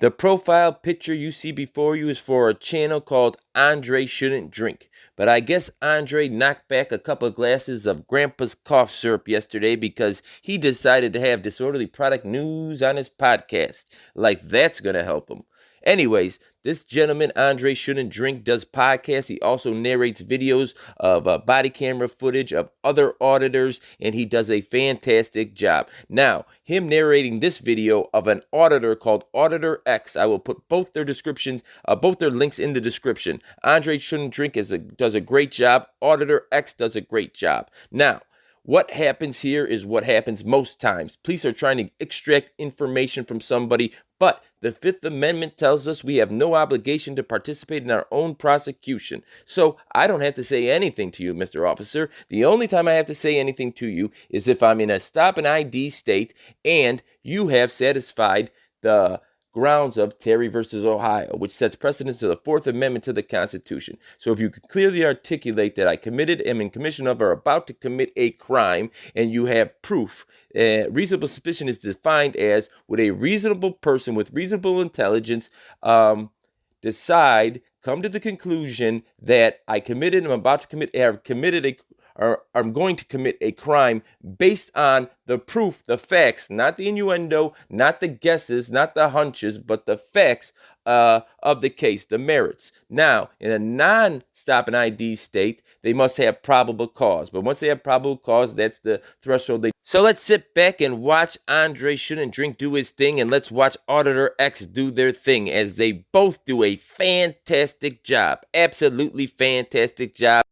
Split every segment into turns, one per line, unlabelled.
The profile picture you see before you is for a channel called Andre Shouldn't Drink. But I guess Andre knocked back a couple of glasses of Grandpa's cough syrup yesterday because he decided to have disorderly product news on his podcast. Like that's going to help him. Anyways, this gentleman, Andre Shouldn't Drink, does podcasts. He also narrates videos of body camera footage of other auditors, and he does a fantastic job. Now, him narrating this video of an auditor called Auditor X, I will put both their descriptions, both their links in the description. Andre Shouldn't Drink does a great job. Auditor X does a great job. Now, what happens here is what happens most times. Police are trying to extract information from somebody, but the Fifth Amendment tells us we have no obligation to participate in our own prosecution. So I don't have to say anything to you, Mr. Officer. The only time I have to say anything to you is if I'm in a stop and ID state and you have satisfied the grounds of Terry versus Ohio, which sets precedence to the Fourth Amendment to the Constitution. So if you could clearly articulate that I committed, am in commission of, or about to commit a crime, and you have proof, reasonable suspicion is defined as would a reasonable person with reasonable intelligence decide, come to the conclusion that I committed, I'm about to commit, have committed a or I'm going to commit a crime based on the proof, the facts, not the innuendo, not the guesses, not the hunches, but the facts of the case, the merits. Now, in a non-stop and ID state, they must have probable cause. But once they have probable cause, that's the threshold. So let's sit back and watch Andre Shouldn't Drink do his thing, and let's watch Auditor X do their thing, as they both do a fantastic job. Absolutely fantastic job.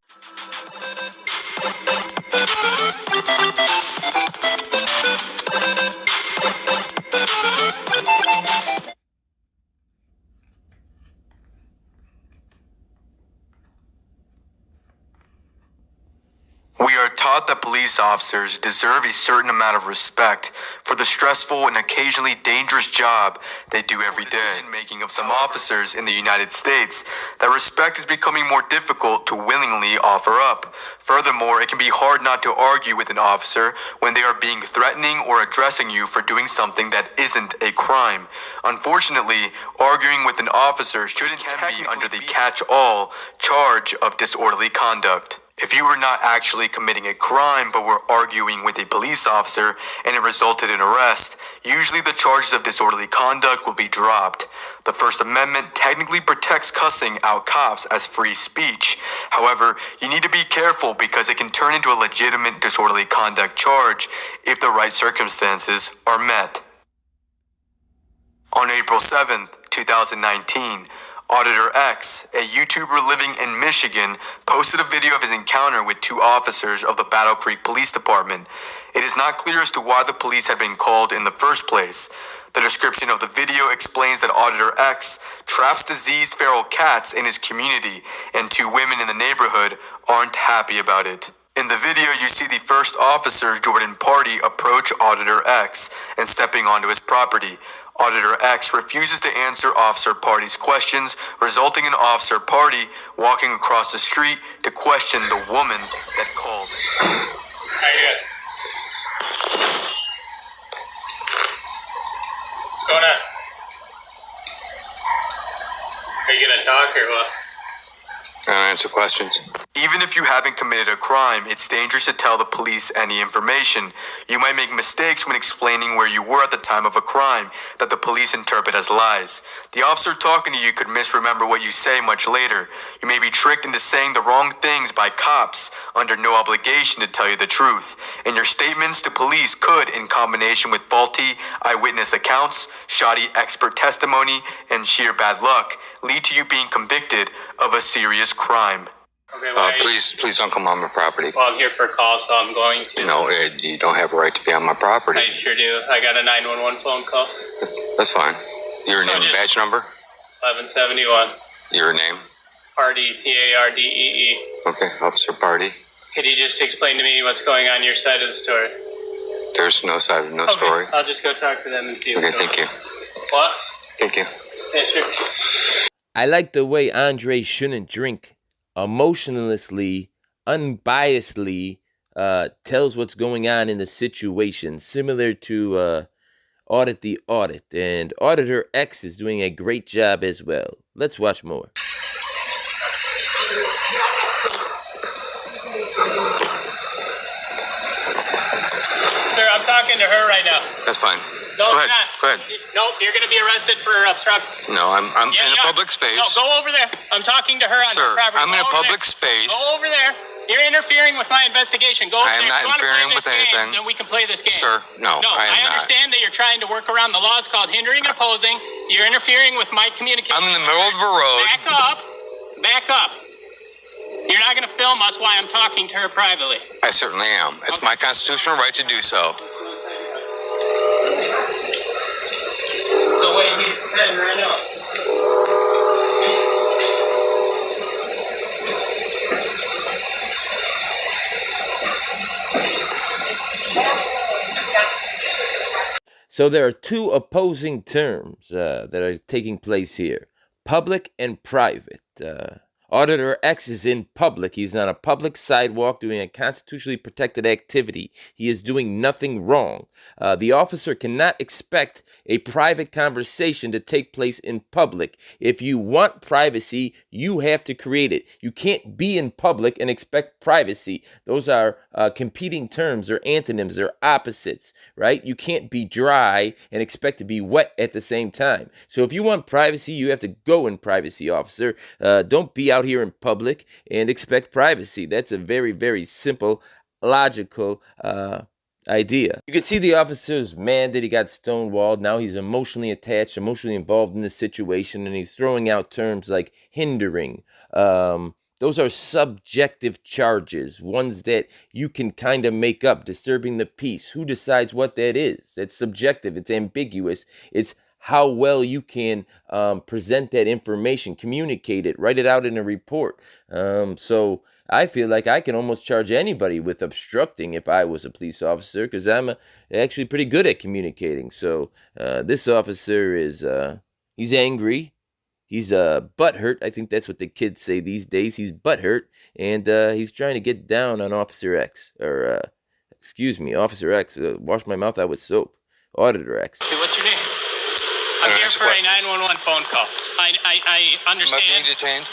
We are taught that police officers deserve a certain amount of respect for the stressful and occasionally dangerous job they do every day. Decision-making of some officers in the United States, that respect is becoming more difficult to willingly offer up. Furthermore, it can be hard not to argue with an officer when they are being threatening or addressing you for doing something that isn't a crime. Unfortunately, arguing with an officer shouldn't be under the catch-all charge of disorderly conduct. If you were not actually committing a crime but were arguing with a police officer and it resulted in arrest, usually the charges of disorderly conduct will be dropped. The First Amendment technically protects cussing out cops as free speech. However, you need to be careful because it can turn into a legitimate disorderly conduct charge if the right circumstances are met. On April 7th, 2019, Auditor X, a YouTuber living in Michigan, posted a video of his encounter with two officers of the Battle Creek Police Department. It is not clear as to why the police had been called in the first place. The description of the video explains that Auditor X traps diseased feral cats in his community, and two women in the neighborhood aren't happy about it. In the video, you see the first officer, Jordan Party, approach Auditor X and stepping onto his property. Auditor X refuses to answer Officer Party's questions, resulting in Officer Party walking across the street to question the woman that called.
How you doing? What's going on? Are you gonna talk or what?
I'll answer questions.
Even if you haven't committed a crime, it's dangerous to tell the police any information. You might make mistakes when explaining where you were at the time of a crime that the police interpret as lies. The officer talking to you could misremember what you say much later. You may be tricked into saying the wrong things by cops under no obligation to tell you the truth. And your statements to police could, in combination with faulty eyewitness accounts, shoddy expert testimony, and sheer bad luck, lead to you being convicted of a serious crime.
Okay, well,
Please don't come on my property.
Well, I'm here for a call, so I'm going to.
No, you don't have a right to be on my property.
I sure do. I got a 911 phone call.
That's fine. Your
So
name and
just-
badge number?
1171.
Your name?
Party, P-A-R-D-E-E.
Okay, Officer Party.
Could you just explain to me what's going on your side of the story?
There's no side, no
Okay,
story.
I'll just go talk to them and see
Okay,
what's going
thank you.
on. What?
Thank you.
Yeah, sure.
I like the way Andre Shouldn't Drink emotionlessly, unbiasedly tells what's going on in the situation, similar to audit the audit, and Auditor X is doing a great job as well. Let's watch more.
Sir, I'm talking to her right now.
That's fine.
No,
Go
it's
ahead.
not.
Go ahead.
No, you're going to be arrested for obstruction.
No, I'm
Yeah,
in a
you are.
public space.
No, go over there. I'm talking to her on
Sir,
her property.
I'm in
Go
a
over
public
there.
space.
Go over there. You're interfering with my investigation. Go over
I am
there.
not
If you wanna
interfering
play
with
this game,
anything.
then we can play this game.
Sir, no,
No,
I am not.
understand that you're trying to work around the law. It's called hindering and opposing. You're interfering with my communication.
I'm in the middle of the road.
Back up. Back up. You're not going to film us while I'm talking to her privately.
I certainly am. It's my constitutional right to do so.
The way he's sitting right now.
So there are two opposing terms that are taking place here: public and private. Auditor X is in public. He's on a public sidewalk doing a constitutionally protected activity. He is doing nothing wrong. The officer cannot expect a private conversation to take place in public. If you want privacy, you have to create it. You can't be in public and expect privacy. Those are competing terms. They're antonyms. They're opposites, right? You can't be dry and expect to be wet at the same time. So if you want privacy, you have to go in privacy, officer. Don't be out here in public and expect privacy. That's a very, very simple, logical idea. You can see the officer's mad that he got stonewalled. Now he's emotionally attached, emotionally involved in the situation, and he's throwing out terms like hindering. Those are subjective charges, ones that you can kind of make up. Disturbing the peace. Who decides what that is? That's subjective. It's ambiguous. It's how well you can present that information, communicate it, write it out in a report. So I feel like I can almost charge anybody with obstructing if I was a police officer, because I'm actually pretty good at communicating. So this officer is, he's angry. He's butthurt. I think that's what the kids say these days. He's butthurt, and he's trying to get down on Officer X, or excuse me, Officer X. Wash my mouth out with soap. Auditor X.
Hey, what's your name? I'm here for a 911 phone call. I
Am I
understand.
being detained?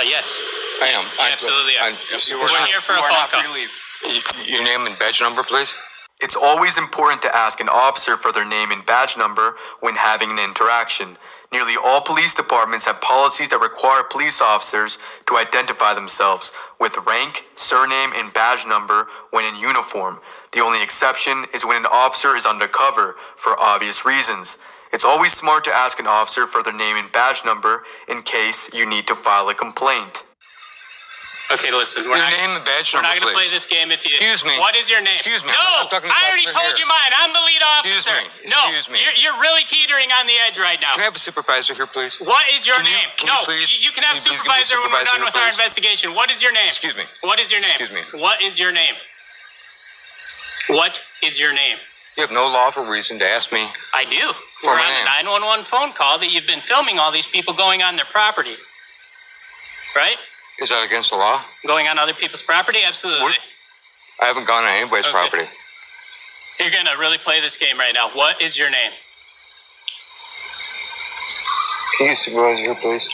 Yes.
I am.
Absolutely. We're here for a
You are
phone
not
call.
free to leave.
Your name and badge number, please.
It's always important to ask an officer for their name and badge number when having an interaction. Nearly all police departments have policies that require police officers to identify themselves with rank, surname, and badge number when in uniform. The only exception is when an officer is undercover for obvious reasons. It's always smart to ask an officer for their name and badge number in case you need to file a complaint.
Okay, listen.
Your name and badge
We're
number,
not going to play
please.
this game if you...
Excuse me.
What is your name?
Excuse me.
No,
I'm talking to
I already
officer
told
here.
you mine. I'm the lead officer.
Excuse me.
You're really teetering on the edge right now.
Can I have a supervisor here, please?
What is your
Can you-
name?
can you
No,
please-
you can have
can you please give me a
supervisor when we're
supervisor
done with
here,
our
please?
investigation. What is your name?
Excuse me.
What is your name?
Excuse me.
What is your name? What is your name?
You have no lawful reason to ask me.
I do.
For
We're
my
on a 911 phone call that you've been filming all these people going on their property. Right?
Is that against the law?
Going on other people's property? Absolutely.
I haven't gone on anybody's
Okay.
property.
You're going to really play this game right now. What is your name?
Can you get a supervisor here, please?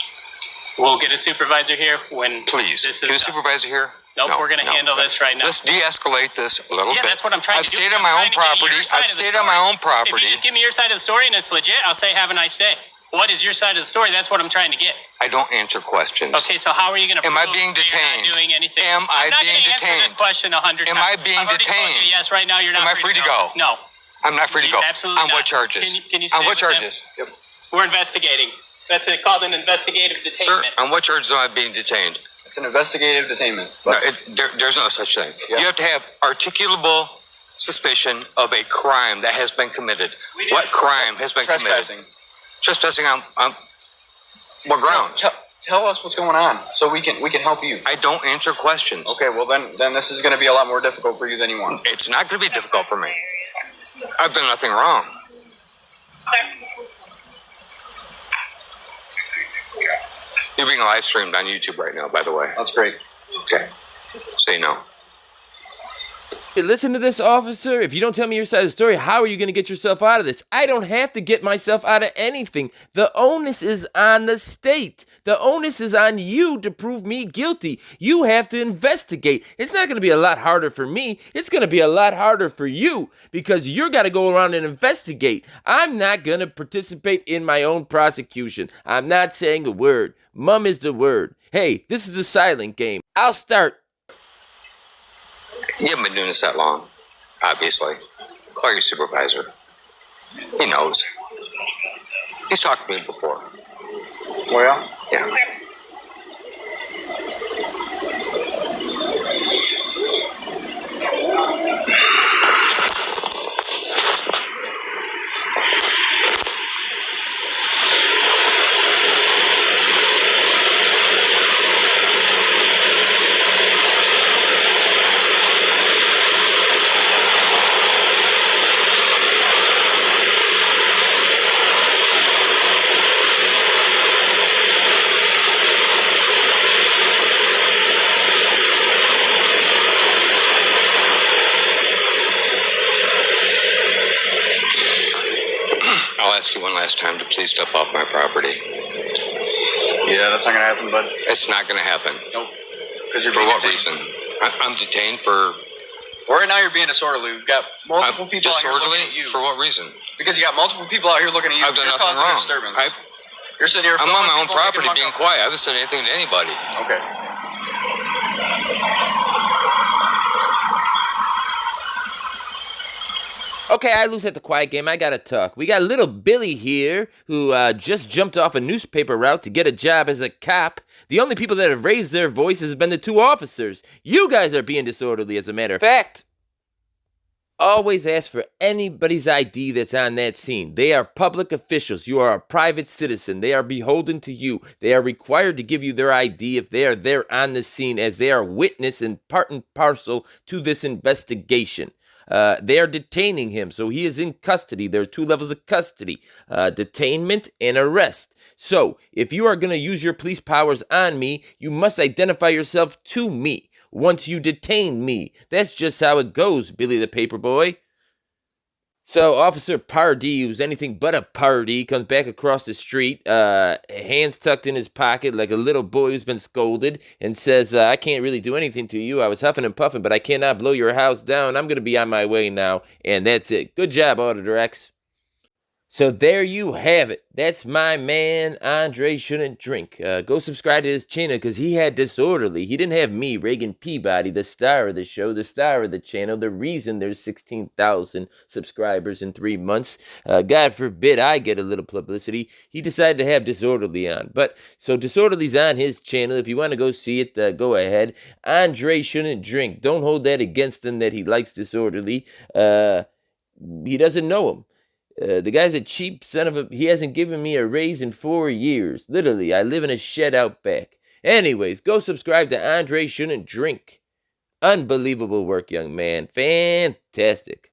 We'll get a supervisor here when
Please.
this is
Get a
done.
supervisor here?
Nope,
No,
we're going to
no.
handle this right now.
Let's de-escalate this a little
Yeah,
bit.
that's what I'm trying
I've
to do.
stayed on
I'm
my
trying
own
to get
property.
your side
I've
of the
stayed on
story.
my own
If
property.
you just give me your side of the story and it's legit, I'll say have a nice day. What is your side of the story? That's what I'm trying to get.
I don't answer questions.
Okay, so how are you going to
Am
prove
I being
that you're
detained?
not doing anything?
Am I
I'm not
being
going to answer
detained?
this question 100
Am
times.
I being
I've already told you
detained?
yes, right now you're not
Am I free to go?
No.
I'm not free to go.
Absolutely
On what
not.
charges?
Can you
On
stay
what
with him?
charges? Yep.
We're investigating. That's called an investigative
Sir,
detainment.
on what charges am I being detained?
It's an investigative detainment.
No, there's no such thing.
Yeah.
You have to have articulable suspicion of a crime that has been committed.
We do.
What crime has been
Trespassing.
committed? Trespassing on what ground?
Tell us what's going on so we can help you.
I don't answer questions.
Okay, well then this is going to be a lot more difficult for you than you want.
It's not going to be difficult for me. I've done nothing wrong. You're being live streamed on YouTube right now, by the way.
That's great.
Okay. Say no.
Hey, listen to this, officer. If you don't tell me your side of the story, how are you going to get yourself out of this? I don't have to get myself out of anything. The onus is on the state. The onus is on you to prove me guilty. You have to investigate. It's not going to be a lot harder for me. It's going to be a lot harder for you because you're got to go around and investigate. I'm not going to participate in my own prosecution. I'm not saying a word. Mum is the word. Hey, this is a silent game. I'll start.
You haven't been doing this that long, obviously. Call your supervisor. He knows. He's talked to me before.
Well,
Yeah. I'll ask you one last time to please step off my property.
yeah, that's not gonna happen, bud.
It's not going to happen.
Nope. Because you're
For
being
what
detained.
reason? I'm detained for...
Well, right now you're being disorderly. We've got multiple people out here
disorderly?
looking at you.
For what reason?
Because you got multiple people out here looking at you.
I've done
You're
nothing
causing a
wrong.
disturbance. You're sitting here.
I'm
filming
on my own
people,
property
making
being
them
quiet. I haven't said anything to anybody.
Okay.
Okay, I lose at the quiet game. I gotta talk. We got little Billy here who just jumped off a newspaper route to get a job as a cop. The only people that have raised their voices have been the two officers. You guys are being disorderly, as a matter of fact. Always ask for anybody's ID that's on that scene. They are public officials. You are a private citizen. They are beholden to you. They are required to give you their ID if they are there on the scene, as they are witness and part and parcel to this investigation. They are detaining him, so he is in custody. There are two levels of custody, detainment and arrest. So, if you are going to use your police powers on me, you must identify yourself to me once you detain me. That's just how it goes, Billy the Paperboy. So, Officer Pardee, who's anything but a party, comes back across the street, hands tucked in his pocket like a little boy who's been scolded, and says, I can't really do anything to you. I was huffing and puffing, but I cannot blow your house down. I'm going to be on my way now, and that's it. Good job, Auditor X. So there you have it. That's my man, Andre Shouldn't Drink. Go subscribe to his channel because he had disorderly. He didn't have me, Reagan Peabody, the star of the show, the star of the channel, the reason there's 16,000 subscribers in 3 months. God forbid I get a little publicity. He decided to have disorderly on. But so disorderly's on his channel. If you want to go see it, go ahead. Andre Shouldn't Drink. Don't hold that against him that he likes disorderly. He doesn't know him. The guy's a cheap son of a... He hasn't given me a raise in 4 years. Literally, I live in a shed out back. Anyways, go subscribe to Andre Shouldn't Drink. Unbelievable work, young man. Fantastic.